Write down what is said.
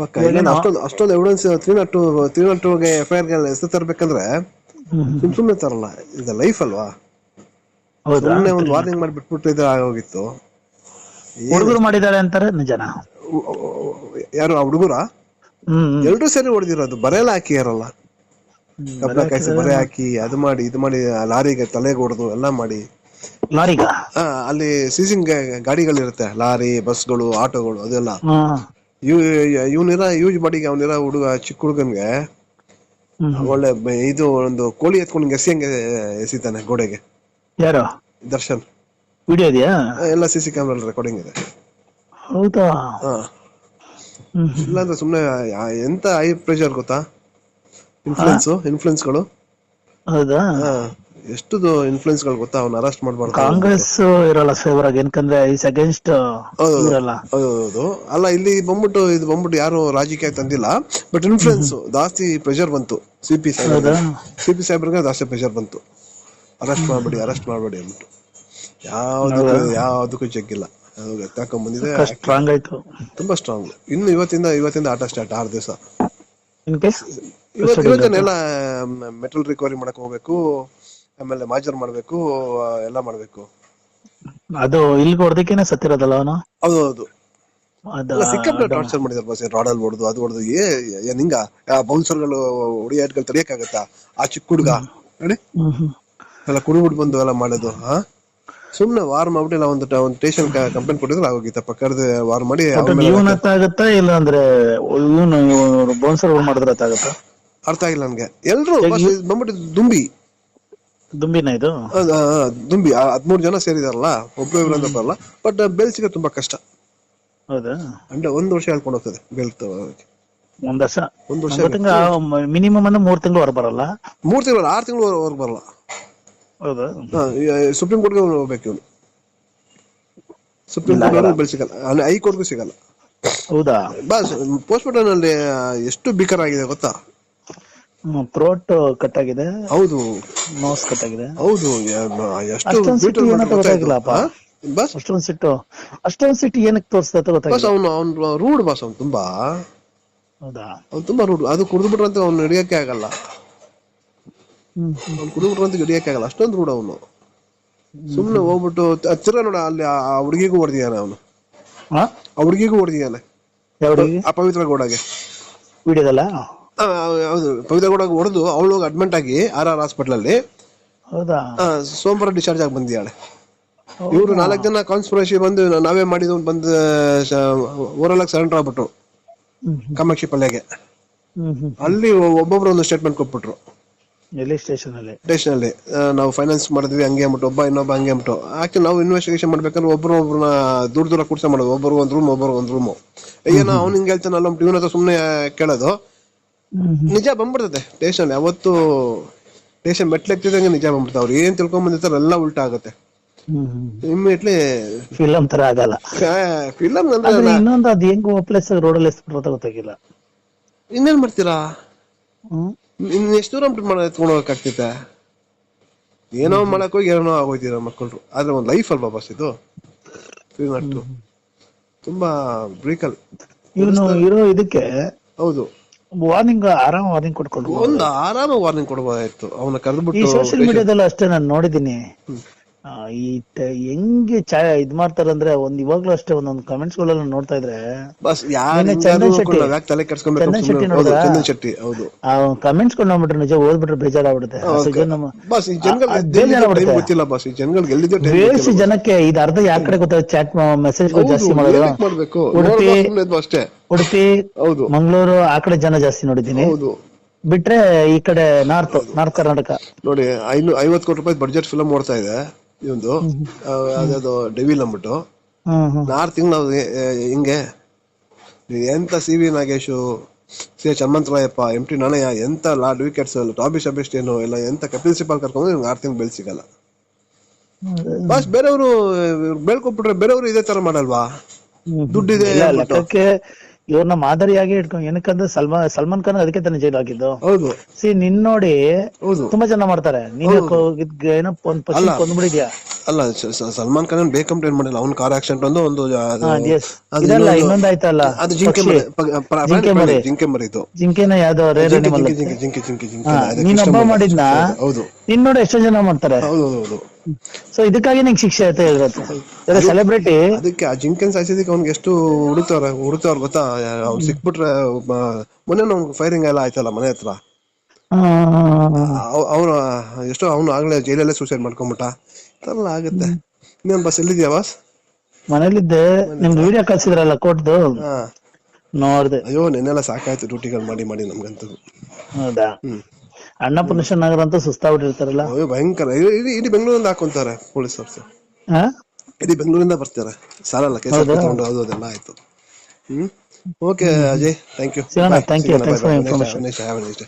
ಪಕ್ಕ ಇಲ್ಲ ಇವಾಗೇನು ಅಷ್ಟೊಂದು ಎವಿಡೆನ್ಸ್ 302 FIR ಹೆಸರು ತರಬೇಕಂದ್ರೆ ಸುಮ್ನೆ ತರಲ್ಲ. ಇದು ಲೈಫ್ ಅಲ್ವಾ. ಹೌದಾ ಸುಮ್ನೆ ಒಂದು 302 ವಾರ್ನಿಂಗ್ ಮಾಡಿ ಬಿಟ್ಬಿಟ್ಟು ಇದು ಆಗೋಗಿತ್ತು. ಏನ್ ಹುಡುಗರು ಮಾಡಿದಾಳೆ ಅಂತಾರೆ ನಿಜನಾ? ಯಾರು ಆ ಹುಡುಗರ ಹ್ಮ್ ಎಲ್ರೂ ಸೇರಿ ಹೊಡೆದಿರೋದು. ಬರೆಲ್ಲ ಹಾಕಿಯಾರಲ್ಲ, ಬಲೆ ಕಬ್ಣ ಕಾಯಿಸಿ ಹಾಕಿದಾರೆ ಬರೆ ಹಾಕಿ ಅದು ಮಾಡಿ ಇದು ಮಾಡಿ ಲಾರಿಗೆ ತಲೆಗೆ ಹೊಡೆದು ಎಲ್ಲ ಮಾಡಿ. ಲಾರಿಗ ಅಲ್ಲಿ ಸೀಸಿಂಗ್ ಗಾಡಿಗಳಿರುತ್ತೆ, ಲಾರಿ ಬಸ್ಗಳು ಆಟೋಗಳು ಅದೆಲ್ಲ. ಹ್ಮ್ ಇವನಿರ ಯೂಸ್ ಬಾಡಿಗೆ ಅವನಿರ ಹುಡುಗ ಚಿಕ್ಕ ಹುಡುಗನ್ಗೆ ಹ್ಮ್ ಒಳ್ಳೆ ಇದು ಒಂದು ಕೋಳಿ ಎತ್ಕೊಂಡು ಎಸಿಯಂಗೆ ಎಸಿತಾನೆ ಗೋಡೆಗೆ. ಯಾರು? ದರ್ಶನ್. ವಿಡಿಯೋ ಇದೆಯಾ? ಎಲ್ಲ CC ಕ್ಯಾಮ್ರಾ ರೆಕಾರ್ಡಿಂಗ್ ಇದೆ. ಹೌದಾ? ಹಾ, ಹ್ಮ್ ಇಲ್ಲಾಂದ್ರೆ ಸುಮ್ನೆ ಎಂತ ಹೈ ಪ್ರೆಷರ್ ಗೊತ್ತಾ, ಹಾ ಇನ್ಫ್ಲುಯೆನ್ಸ್ಗಳು. ಹೌದಾ? ಎಷ್ಟು ಇನ್ಫ್ಲುಯೆನ್ಸ್ಗಳು ಗೊತ್ತಾ, ಅವ್ನ ಅರೆಸ್ಟ್ ಮಾಡ್ಬಾರ್ದು ಅಂದ್ಬಿಟ್ಟು. ಕಾಂಗ್ರೆಸ್ ಇರಲ್ಲ ಫೇವರ್ ಆಗಿ, ಏನಕಂದ್ರೆ ಈಸ್ ಅಗೇನ್ಸ್ಟ್ ಇವರೆಲ್ಲ. ಹೌದು. ಅಲ್ಲ ಇಲ್ಲಿ ಇದು ಬಂದ್ಬಿಟ್ಟು ಯಾರು ರಾಜಕೀಯ ತಂದಿಲ್ಲ, ಬಟ್ ಹ್ಮ್ ಇನ್ಫ್ಲುಯೆನ್ಸ್ ಜಾಸ್ತಿ ಪ್ರೆಷರ್ ಬಂತು. CP ಹೌದಾ? ಸಾಹೇಬ್ರಿಗೆ ಜಾಸ್ತಿ ಪ್ರೆಷರ್ ಬಂತು, ಅರೆಸ್ಟ್ ಮಾಡಬೇಡಿ ಅಂದ್ಬಿಟ್ಟು. ಹೌದಾ? ಯಾವುದಕ್ಕೂ ಜಗ್ಗಿಲ್ಲ. ಎತ್ತಾಕೊಂಡ್ ಬಂದಿದೆ, ಸ್ಟ್ರಾಂಗ್ ಆಯ್ತು, ತುಂಬಾ ಸ್ಟ್ರಾಂಗ್. ಇನ್ನು ಇವತ್ತಿಂದ ಆಟ ಸ್ಟಾರ್ಟ್ 6 ದಿವಸ. ಇನ್ ಕೇಸ್ ಇವತ್ತೇನೆಲ್ಲ ಮೆಟಲ್ ರಿಕವರಿ ಮಾಡಕ್ ಹೋಗ್ಬೇಕು, ಆಮೇಲೆ ಮಾಜರ್ ಮಾಡ್ಬೇಕು, ಎಲ್ಲ ಮಾಡ್ಬೇಕು. ಅದು ಇಲ್ಲಿಗೆ ಹೊಡೆದಕ್ಕೇನೆ ಸತ್ತಿರೋದಲ್ಲ ಅವನು. ಹೌದು. ಅದ ಎಲ್ಲ ಸಿಕ್ಕಾಪಟ್ಟೆ ಟಾರ್ಚರ್ ಮಾಡಿದಾರೆ ಬಸ್. ರಾಡಲ್ ಹೊಡೆದು ಅದು ಹೊಡೆದು ನಿಂಗ ಬೌನ್ಸರ್ಗಳು ಹೊಡಿಯಾಟ್ಗಳು ತಡಿಯಕ್ಕಾಗತ್ತಾ? ಆ ಚಿಕ್ಕ ಹುಡುಗ ನೋಡಿ ಎಲ್ಲ ಕುಡಿಬಿಟ್ಟು ಬಂದು ಎಲ್ಲ ಮಾಡೋದು. ಸುಮ್ನೆ ವಾರ್ ಮಾಡ್ಬಿಟ್ಟಿಲ್ಲ, ಒಂದು ಸ್ಟೇಷನ್ ಕಂಪ್ಲೇಂಟ್ ಕೊಟ್ಟಿದ್ರೆ ಆಗೋಗಿತ್ತಪ್ಪ. ಕರೆದು ವಾರ್ ಮಾಡಿ ಇವನ್ ಆಗತ್ತಾ, ಇಲ್ಲ ಅಂದ್ರೆ ಇವನು ಬೌನ್ಸರ್ ಮಾಡಿದ್ರೆ ಆಗತ್ತಾ? ಅರ್ಥ ಆಗಿಲ್ಲ ನನ್ಗೆ. ಎಲ್ರು ಬಂದ್ಬಿಟ್ಟು ದುಂಬಿನ ಇದು ದುಂಬಿ 13 ಜನ ಸೇರಿದಾರಲ್ಲ, ಒಬ್ರು ಇಬ್ರು ಅಂತ ಬರಲ್ಲ. ಬಟ್ ಬೇಲ್ ಸಿಗೋದು ತುಂಬಾ ಕಷ್ಟ. ಹೌದಾ? ಅಂದ್ರೆ 1 ವರ್ಷ ಹೇಳ್ಕೊಂಡು ಹೋಗ್ತದೆ ಬೇಲ್. ಒಂದ್ ವರ್ಷ ಮಿನಿಮಮ್ ಅಂದ್ರೆ 3 ತಿಂಗಳು ಹೊರ ಬರಲ್ಲ. 3 ತಿಂಗಳು 6 ತಿಂಗಳು ಬರಲ್ಲ. ಹೌದಾ? ಸುಪ್ರೀಂ ಕೋರ್ಟ್ಗೆ ಹೋಗ್ಬೇಕು ಇವನು. ಸುಪ್ರೀಂ ಕೋರ್ಟ್ ಬೆಲ್ ಸಿಗಲ್ಲ, ಹೈಕೋರ್ಟ್ಗೂ ಸಿಗಲ್ಲ. ಹೌದಾ? ಬಸ್ ಪೋಸ್ಟ್ ಮಾರ್ಟಮ್ ಅಲ್ಲಿ ಎಷ್ಟು ಭೀಕರ ಆಗಿದೆ ಗೊತ್ತಾ? ಥ್ರೋಟ್ ಕಟ್ ಆಗಿದೆ. ಹೌದು, ನೋಸ್ ಕಟ್ ಆಗಿದೆ. ಹೌದು. ಎಷ್ಟು ಗೊತ್ತಾಗಿಲ್ಲಪ್ಪ. ಬಸ್ ಅಷ್ಟೊಂದು ಸಿಟ್ಟು ಏನಕ್ಕೆ ತೋರಿಸ್ತಾ ಗೊತ್ತಾಗಿಲ್ಲ. ಅವ್ನು ರೂಡ್ ಬಾಸ್. ಅವ್ನು ತುಂಬಾ ಹೌದಾ? ಅವ್ನು ತುಂಬಾ ರೂಡ್. ಅದು ಕುಡಿದ್ಬಿಟ್ರಂತ ಅವ್ನು ಹಿಡಿಯಕ್ಕೆ ಆಗಲ್ಲ. ಅವ್ನು ಕುಡಿದ್ಬಿಟ್ರಂತ ಹಿಡಿಯಕ್ಕೆ ಆಗಲ್ಲ, ಅಷ್ಟೊಂದು ರೂಡ್ ಅವನು. ಸುಮ್ನೆ ಹೋಗ್ಬಿಟ್ಟು ತಿರ್ಗಾ ನೋಡ, ಅಲ್ಲಿ ಆ ಹುಡುಗಿಗೂ ಹೊಡೆದಿದ್ದಾನೆ ಅವನು. ಆ ಹುಡುಗಿಗೂ ಹೊಡೆದಿದ್ದಾನೆ, ಅಪವಿತ್ರ ಗೌಡಗೆ. ವಿಡಿಯೋದಲ್ಲ? ಹೌದು, ಪವಿತ್ರ ಗೌಡಗೆ ಹೊಡೆದು ಅವಳು ಅಡ್ಮಿಟ್ ಆಗಿ RR ಹಾಸ್ಪಿಟಲ್ ಅಲ್ಲಿ. ಹೌದಾ? ಸೋಮವಾರ ಡಿಸ್ಚಾರ್ಜ್ ಆಗಿ ಬಂದಿದ್ದಾಳೆ. ಇವರು 4 ಜನ ಕಾನ್ಸ್ಪಿರಸಿ ಬಂದು ನಾವೇ ಮಾಡಿದ್ವು ಬಂದು ಓರಲ್ ಆಗಿ ಸರೆಂಡರ್ ಆಗ್ಬಿಟ್ರು ಕಾಮಾಕ್ಷಿ ಪಲ್ಯಗೆ. ಅಲ್ಲಿ ಒಬ್ಬೊಬ್ರು ಒಂದು ಸ್ಟೇಟ್ಮೆಂಟ್ ಕೊಟ್ಬಿಟ್ರು ಸ್ಟೇಷನ್ ಅಲ್ಲಿ. ನಾವು ಫೈನಾನ್ಸ್ ಮಾಡಿದ್ವಿ ಹಂಗೆ ಅಂದ್ಬಿಟ್ಟು, ಇನ್ನೊಬ್ಬ ಹಂಗೆ ಅಂದ್ಬಿಟ್ಟು. ಆಕ್ಚುಲಿ ನಾವು ಇನ್ವೆಸ್ಟಿಗೇಷನ್ ಮಾಡ್ಬೇಕಂದ್ರೆ ಒಬ್ಬರನ್ನ ದೂರ ಕೂರ್ಸ ಮಾಡೋದು, ಒಬ್ಬರು ಒಂದ್ ರೂಮ್. ಏನೋ ಅವ್ನು ಹಿಂಗೆ ಹೇಳ್ತಾನಲ್ಲ ಇವನ ಹತ್ರ ಸುಮ್ನೆ ಕೇಳೋದು. ನಿಜ ಬಂದ್ಬಿಡ್ತದೆ ಸ್ಟೇಷನ್. ಯಾವತ್ತು ಸ್ಟೇಷನ್ ಮೆಟ್ಲೆಕ್ತಿದಂಗೆ ನಿಜ ಬಂದ್ಬಿಡ್ತಾವೆ. ಅವ್ರು ಏನ್ ತಿಳ್ಕೊಂಡ್ ಬಂದಿರ್ತಾರೆ ಎಲ್ಲ ಉಲ್ಟಾ ಆಗುತ್ತೆ ಇಮಿಡಿಯೇಟ್ಲಿ. ಫಿಲಂ ತರ ಆಗಲ್ಲ. ಫಿಲಂ ಇನ್ನೊಂದು ಅದು ಹೆಂಗ್ ಪ್ಲೇಸ್ ರೋಡಲ್ಲಿ ಎಸ್ಬಿಟ್ರೆ ಗೊತ್ತಾಗಿಲ್ಲ. ಇನ್ನೇನ್ ಮಾಡ್ತೀರಾ? ಇನ್ ಎಷ್ಟು ದೂರ ಎತ್ಕೊಂಡು ಹೋಗಕ್ಕಾಗ್ತೈತೆ? ಏನೋ ಮಾಡಕ್ ಹೋಗಿ ಏನೋ ಆಗೋಯ್ತೀರ ಮಕ್ಕಳು. ಆದ್ರೆ ಒಂದು ಲೈಫ್ ಅಲ್ವಾ ಬಸ್ ಇದು. ತುಂಬಾ ಬ್ರೀಕಲ್ ಇವನು ಇರೋ ಇದಕ್ಕೆ. ಹೌದು, ಆರಾಮ ವಾರ್ನಿಂಗ್ ಕೊಟ್ಕೊಂಡು ಒಂದು ಆರಾಮ ವಾರ್ನಿಂಗ್ ಕೊಡ್ಬೋದಾಯ್ತು. ಅವನ ಕರೆದ್ಬಿಟ್ಟು. ಈ ಸೋಷಿಯಲ್ ಮೀಡಿಯಾದಲ್ಲೂ ಅಷ್ಟೇ ನಾನು ನೋಡಿದೀನಿ. ಹೆಂಗೆ ಇದ್ ಮಾಡ್ತಾರೆ ಅಂದ್ರೆ, ಇವಾಗ್ಲೂ ಅಷ್ಟೇ ಒಂದೊಂದು ಕಮೆಂಟ್ಸ್ ಗಳೆಲ್ಲ ನೋಡ್ತಾ ಇದ್ರೆ ಚಂದನ್ ಶೆಟ್ಟಿ ಹೌದು ಕಮೆಂಟ್ಸ್ ಗಳು ನೋಡ್ಬಿಟ್ರೆ ನಿಜ ಓದ್ಬಿಟ್ರೆ ಬೇಜಾರಾಗ್ಬಿಡುತ್ತೆ. ಗೊತ್ತಿಲ್ಲ ಬಸ್, ಈ ಜನಗಳಿಗೆ ಬೇಸಿ ಜನಕ್ಕೆ ಇದು ಅರ್ಧ ಯಾವ ಕಡೆ ಗೊತ್ತಾಗ ಚಾಟ್ ಮೆಸೇಜ್ ಜಾಸ್ತಿ ಮಾಡೋದು. ಉಡುಪಿ ಮಂಗಳೂರು ಆ ಕಡೆ ಜನ ಜಾಸ್ತಿ ನೋಡಿದೀನಿ. ಬಿಟ್ರೆ ಈ ಕಡೆ ನಾರ್ತ್ ಕರ್ನಾಟಕ ನೋಡಿ 50 ಕೋಟಿ ರೂಪಾಯಿ ಬಡ್ಜೆಟ್ ಫಿಲಂ ಓಡ್ತಾ ಇದೆ ಇವಂದು. ಅದ್ಯಾವ್ದು ಡೆವಿಲ್ ಅಂದ್ಬಿಟ್ಟು 6 ತಿಂಗಳು ಹಿಂಗೆ. ಎಂತ CV Nagesh, CH Hanumantharayappa, MT Nanaiah, ಎಂತ ಲಾರ್ಡ್ ವಿಕೆಟ್ಸ್, ಟಾಬಿ ಸೆಬೆಸ್ಟಿಯನ್ ಎಲ್ಲ ಎಂತ ಕಪಿಲ್ ಸಿಬಾಲ್ ಕರ್ಕೊಂಡು 6 ತಿಂಗಳು ಬೆಲ್ ಸಿಗಲ್ಲ. ಬಸ್ ಬೇರೆಯವರು ಬೆಳ್ಕೊಟ್ಬಿಟ್ರೆ ಬೇರೆಯವರು ಇದೇ ತರ ಮಾಡಲ್ವಾ? ದುಡ್ಡಿದೆ ಇವ್ರನ್ನ ಮಾದರಿಯಾಗಿ ಇಟ್ಕೊಂಡು ಏನಕ್ಕಂದ್ರೆ ಸಲ್ಮಾನ್ ಖಾನ್ ಅದಕ್ಕೆ ತಾನೇ ಜೈಲ್ ಹಾಕಿದ್ದು. ಹೌದು ನಿನ್ ನೋಡಿ ಹೌದು ತುಂಬಾ ಜನ ಮಾಡ್ತಾರೆ. ನೀನು ಏನೋ ಒಂದ್ ಪಕ್ಷಿ ಕೊಂದ್ಬಿಡಿದ್ಯಾ. ಅಲ್ಲ ಸಲ್ಮಾನ್ ಖಾನ್ ಬೇಕಂತ ಏನ್ ಮಾಡಿಲ್ಲ. ಅವ್ನ ಕಾರ್ ಆಕ್ಸಿಡೆಂಟ್ ಒಂದು ಇದಲ್ಲ ಇನ್ನೊಂದಾಯ್ತಲ್ಲ, ಅದು ಜಿಂಕೆ ಮರಿ ಇದು ಜಿಂಕೆನ ಯಾವ್ದೋ ರೇರ್ ಅನಿಮಲ್. ನೀನ್ ಹಬ್ಬ ಮಾಡಿದ್ನ ಹೌದು ನಿನ್ ನೋಡಿ ಎಷ್ಟೋ ಜನ ಮಾಡ್ತಾರೆ. ಹೌದು ಸೊ ಇದಕ್ಕಾಗಿ ನಿಂಗೆ ಶಿಕ್ಷೆ ಆಯ್ತಾ ಹೇಳಿದ್ರೆ ಸೆಲೆಬ್ರಿಟಿ. ಅದಕ್ಕೆ ಆ ಜಿಂಕೆನ್ ಸಾಯಿಸಿದಕ್ಕೆ ಅವ್ನಿಗೆ ಎಷ್ಟು ಹುಡುಕ್ತವ್ರ ಗೊತ್ತಾ. ಅವ್ನು ಸಿಕ್ಬಿಟ್ರೆ ಮೊನ್ನೆ ನಮ್ಗೆ ಫೈರಿಂಗ್ ಎಲ್ಲ ಆಯ್ತಲ್ಲ ಮನೆ ಹತ್ರ. ಅವನು ಎಷ್ಟೋ ಅವನು ಆಗ್ಲೇ ಜೈಲಲ್ಲೇ ಸೂಸೈಡ್ ಮಾಡ್ಕೊಂಬಿಟ್ಟ. ಎಲ್ಲ ಆಗುತ್ತೆ. ಇನ್ನೇನ್ ಬಸ್ ಎಲ್ಲಿದ್ಯಾ ಬಾಸ್? ಮನೇಲಿದ್ದೆ. ನಿಮ್ದು ವಿಡಿಯೋ ಕಳ್ಸಿದ್ರಲ್ಲ ಕೋರ್ಟ್ದು ನೋಡ್ದೆ. ಅಯ್ಯೋ ನೆನ್ನೆಲ್ಲ ಸಾಕಾಯ್ತು ಡ್ಯೂಟಿಗಳು ಮಾಡಿ ನಮ್ಗಂತೂ. ಹೌದಾ? ಅನ್ನಪೂರ್ಣೇಶ್ವರ ನಗರ ಅಂತ ಸುಸ್ತಾಗ್ಬಿಟ್ಟಿರ್ತಾರಲ್ಲ. ಅಯ್ಯೋ ಭಯಂಕರ. ಇಡೀ ಬೆಂಗಳೂರಿಂದ ಹಾಕೊಂತಾರೆ ಪೊಲೀಸರು. ಇಡೀ ಬೆಂಗಳೂರಿಂದ ಬರ್ತಾರೆ. ಸಾಲಲ್ಲ ಕೇಸ್ ತಗೊಂಡು ಅದೆಲ್ಲ ಆಯ್ತು. Okay Ajay, thank you. Thank you.